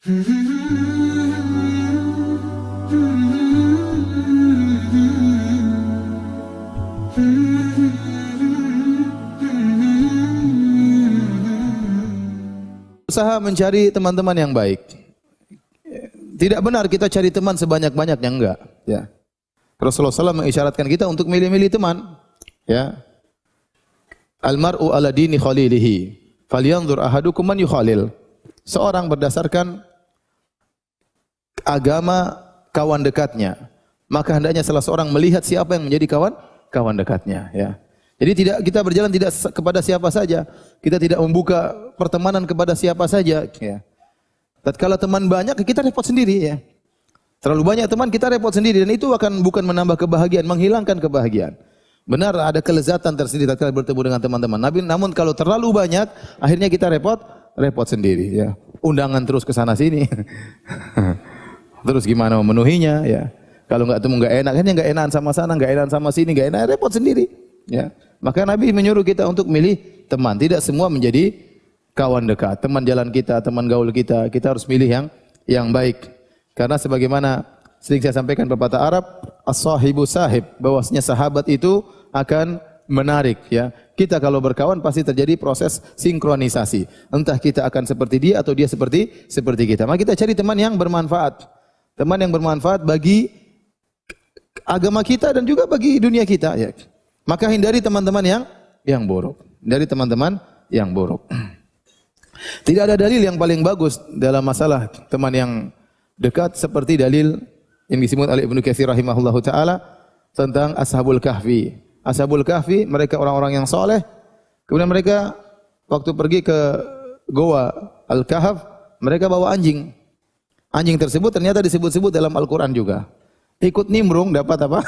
Usaha mencari teman-teman yang baik. Tidak benar kita cari teman sebanyak-banyaknya, enggak. Ya. Rasulullah SAW mengisyaratkan kita untuk milih-milih teman. Ya. Almar'u ala dini khalilihi. Falyanzur ahadukum man yukhalil. Seorang berdasarkan agama kawan dekatnya. Maka hendaknya salah seorang melihat siapa yang menjadi kawan dekatnya. Ya. Jadi tidak kita berjalan tidak kepada siapa saja. Kita tidak membuka pertemanan kepada siapa saja. Ya. Tatkala teman banyak, kita repot sendiri. Ya. Terlalu banyak teman, kita repot sendiri. Dan itu bukan menambah kebahagiaan, menghilangkan kebahagiaan. Benar ada kelezatan tersendiri tatkala bertemu dengan teman-teman. Namun kalau terlalu banyak, akhirnya kita repot sendiri. Ya. Undangan terus ke sana sini. Terus gimana memenuhinya? Ya. Kalau nggak temu nggak enak, akhirnya nggak enakan sama sana, nggak enakan sama sini, nggak enak, repot sendiri. Ya. Maka Nabi menyuruh kita untuk milih teman. Tidak semua menjadi kawan dekat, teman jalan kita, teman gaul kita. Kita harus milih yang baik. Karena sebagaimana sering saya sampaikan pepatah Arab, as-sahibu sahib, bahwasanya sahabat itu akan menarik. Ya. Kita kalau berkawan pasti terjadi proses sinkronisasi. Entah kita akan seperti dia atau dia seperti kita. Maka kita cari teman yang bermanfaat. Teman yang bermanfaat bagi agama kita dan juga bagi dunia kita. Ya. Maka hindari teman-teman yang buruk. Hindari teman-teman yang buruk. Tidak ada dalil yang paling bagus dalam masalah teman yang dekat seperti dalil yang disebut oleh Ibnu Katsir rahimahullahu taala tentang Ashabul Kahfi. Ashabul Kahfi mereka orang-orang yang soleh. Kemudian mereka waktu pergi ke Goa Al-Kahf, mereka bawa anjing. Anjing tersebut ternyata disebut-sebut dalam Al-Qur'an juga. Ikut nimbrung dapat apa?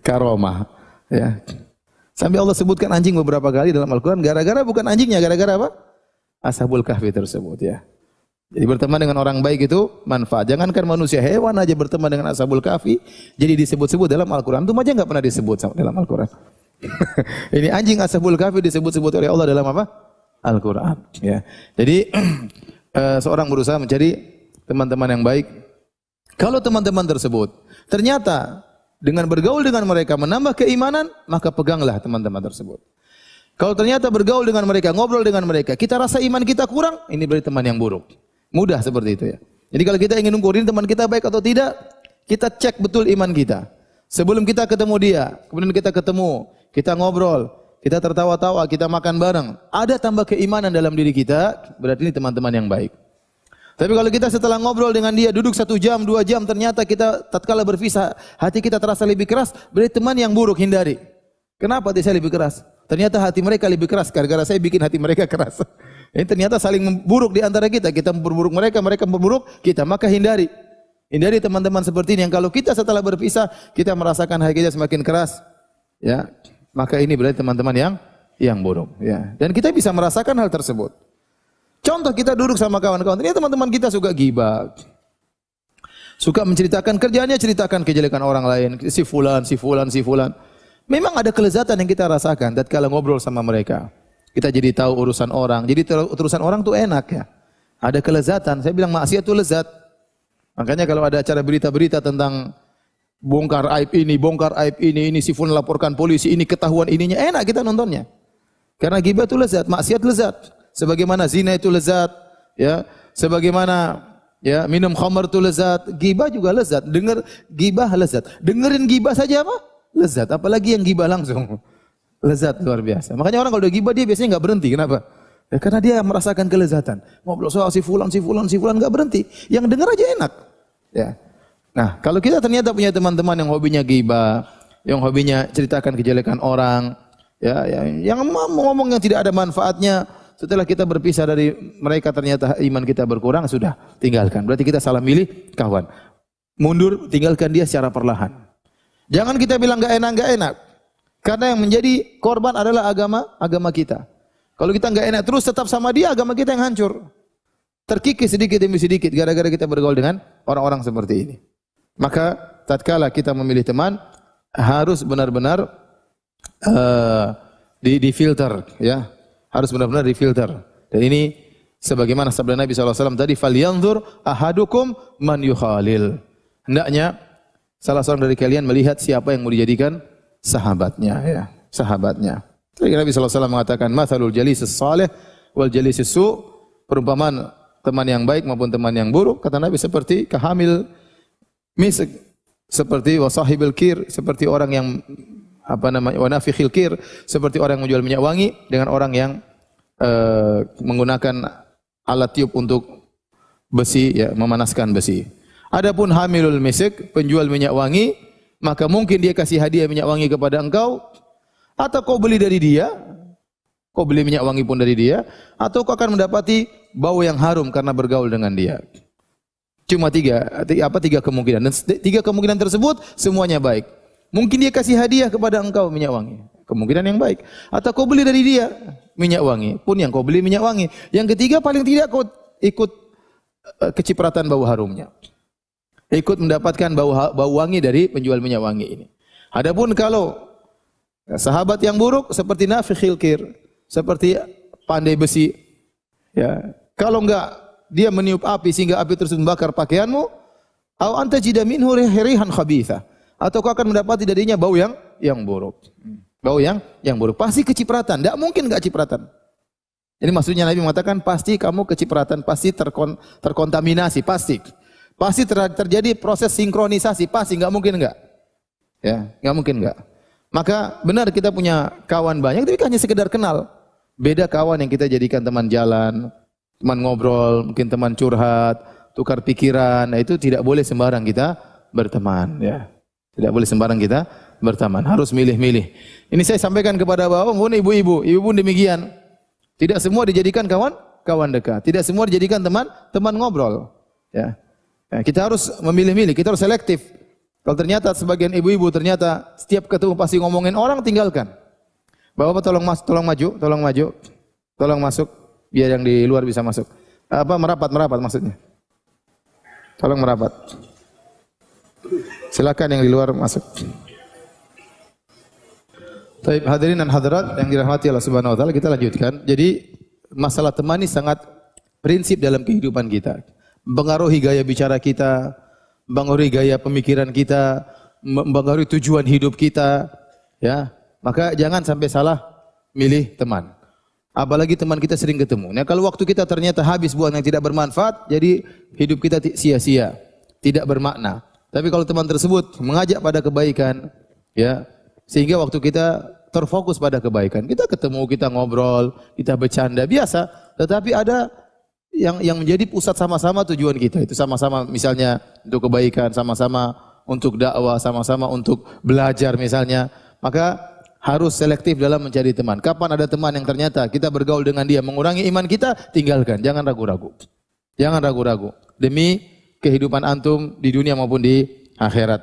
Karomah. Ya. Sampai Allah sebutkan anjing beberapa kali dalam Al-Qur'an gara-gara bukan anjingnya, gara-gara apa? Ashabul Kahfi tersebut ya. Jadi berteman dengan orang baik itu manfaat. Jangankan manusia, hewan aja berteman dengan Ashabul Kahfi jadi disebut-sebut dalam Al-Qur'an. Itu aja enggak pernah disebut dalam Al-Qur'an. Ini anjing Ashabul Kahfi disebut-sebut oleh Allah dalam apa? Al-Qur'an ya. Jadi seorang berusaha mencari teman-teman yang baik. Kalau teman-teman tersebut ternyata dengan bergaul dengan mereka menambah keimanan, maka peganglah teman-teman tersebut. Kalau ternyata bergaul dengan mereka, ngobrol dengan mereka, kita rasa iman kita kurang, ini berarti teman yang buruk. Mudah seperti itu ya. Jadi kalau kita ingin ngukurin teman kita baik atau tidak, kita cek betul iman kita. Sebelum kita ketemu dia, kemudian kita ketemu, kita ngobrol, kita tertawa-tawa, kita makan bareng, ada tambah keimanan dalam diri kita, berarti ini teman-teman yang baik. Tapi kalau kita setelah ngobrol dengan dia, duduk 1 jam, 2 jam, ternyata kita tatkala berpisah, hati kita terasa lebih keras, berarti teman yang buruk, hindari. Kenapa hati saya lebih keras? Ternyata hati mereka lebih keras, gara-gara saya bikin hati mereka keras. Ini ternyata saling memburuk di antara kita. Kita memperburuk mereka, mereka memperburuk kita. Maka hindari. Hindari teman-teman seperti ini yang kalau kita setelah berpisah, kita merasakan hati kita semakin keras. Ya, maka ini berarti teman-teman yang buruk. Ya. Dan kita bisa merasakan hal tersebut. Contoh kita duduk sama kawan-kawan. Ternyata teman-teman kita suka ghibah. Suka menceritakan kerjaannya, ceritakan kejelekan orang lain. Si fulan, si fulan, si fulan. Memang ada kelezatan yang kita rasakan tatkala ngobrol sama mereka. Kita jadi tahu urusan orang. Jadi urusan orang tuh enak ya. Ada kelezatan. Saya bilang maksiat itu lezat. Makanya kalau ada acara berita-berita tentang bongkar aib ini si fulan laporkan polisi, ini ketahuan ininya, enak kita nontonnya. Karena ghibah itu lezat, maksiat lezat. Sebagaimana zina itu lezat, ya. Sebagaimana ya minum khamar itu lezat, ghibah juga lezat. Dengar ghibah lezat. Dengerin ghibah saja apa? Lezat, apalagi yang ghibah langsung. Lezat luar biasa. Makanya orang kalau udah ghibah dia biasanya enggak berhenti. Kenapa? Ya, karena dia merasakan kelezatan. Ngobrol soal si fulan enggak berhenti. Yang dengar aja enak. Ya. Nah, kalau kita ternyata punya teman-teman yang hobinya ghibah, yang hobinya ceritakan kejelekan orang, ya, yang ngomong yang tidak ada manfaatnya, setelah kita berpisah dari mereka ternyata iman kita berkurang, sudah tinggalkan. Berarti kita salah milih kawan. Mundur, tinggalkan dia secara perlahan. Jangan kita bilang enggak enak. Karena yang menjadi korban adalah agama kita. Kalau kita enggak enak terus tetap sama dia, agama kita yang hancur. Terkikis sedikit demi sedikit gara-gara kita bergaul dengan orang-orang seperti ini. Maka tatkala kita memilih teman harus benar-benar difilter ya. Harus benar-benar difilter. Dan ini Sebagaimana sabda Nabi SAW tadi, "Falyanzur ahadukum man yukhalil." Hendaknya salah seorang dari kalian melihat siapa yang mau dijadikan sahabatnya, ya, sahabatnya. Jadi Nabi SAW mengatakan, "Mathalul jalisis salih wal jalisis su." Perumpamaan teman yang baik maupun teman yang buruk, kata Nabi, seperti kahamil misk, seperti wasahibil kir, seperti orang yang wanafikhil kir, seperti orang yang menjual minyak wangi dengan orang yang menggunakan alat tiup untuk besi, ya, memanaskan besi. Adapun hamilul misk, penjual minyak wangi, maka mungkin dia kasih hadiah minyak wangi kepada engkau, atau kau beli dari dia, kau beli minyak wangi pun dari dia, atau kau akan mendapati bau yang harum karena bergaul dengan dia. Cuma tiga kemungkinan, dan tiga kemungkinan tersebut semuanya baik. Mungkin dia kasih hadiah kepada engkau minyak wangi, kemungkinan yang baik. Atau kau beli dari dia minyak wangi, pun yang kau beli minyak wangi. Yang ketiga, paling tidak kau ikut kecipratan bau harumnya, ikut mendapatkan bau wangi dari penjual minyak wangi ini. Adapun kalau sahabat yang buruk seperti nafikhil kir, seperti pandai besi, ya, kalau enggak dia meniup api sehingga api tersebut membakar pakaianmu, au anta jida minhu rihan khabitha, atau kau akan mendapati darinya bau yang buruk. Bau yang buruk. Pasti kecipratan, enggak mungkin enggak cipratan. Jadi maksudnya Nabi mengatakan pasti kamu kecipratan, pasti terkontaminasi, pasti. Pasti terjadi proses sinkronisasi, pasti, enggak mungkin enggak. Ya, enggak mungkin enggak. Maka benar kita punya kawan banyak tapi hanya sekedar kenal. Beda kawan yang kita jadikan teman jalan, teman ngobrol, mungkin teman curhat, tukar pikiran. Nah, itu tidak boleh sembarang kita berteman, ya. Tidak boleh sembarang kita berteman, harus milih-milih. Ini saya sampaikan kepada bapak pun ibu-ibu pun demikian. Tidak semua dijadikan kawan dekat, tidak semua dijadikan teman ngobrol, ya. Ya, kita harus memilih-milih, kita harus selektif. Kalau ternyata sebagian ibu-ibu ternyata setiap ketemu pasti ngomongin orang, tinggalkan. Bapak tolong maju, tolong masuk, biar yang di luar bisa masuk. Merapat maksudnya. Tolong merapat. Silakan yang di luar masuk. Baik, hadirin dan hadirat yang dirahmati Allah Subhanahu wa taala, kita lanjutkan. Jadi masalah teman ini sangat prinsip dalam kehidupan kita. Mempengaruhi gaya bicara kita, mempengaruhi gaya pemikiran kita, mempengaruhi tujuan hidup kita, ya. Maka jangan sampai salah milih teman. Apalagi teman kita sering ketemu. Nah, kalau waktu kita ternyata habis buat yang tidak bermanfaat, jadi hidup kita sia-sia, tidak bermakna. Tapi kalau teman tersebut mengajak pada kebaikan, ya, sehingga waktu kita terfokus pada kebaikan. Kita ketemu, kita ngobrol, kita bercanda biasa, tetapi ada yang menjadi pusat sama-sama tujuan kita. Itu sama-sama misalnya untuk kebaikan, sama-sama untuk dakwah, sama-sama untuk belajar misalnya. Maka harus selektif dalam mencari teman. Kapan ada teman yang ternyata kita bergaul dengan dia mengurangi iman kita, tinggalkan. Jangan ragu-ragu. Jangan ragu-ragu. Demi kehidupan antum di dunia maupun di akhirat.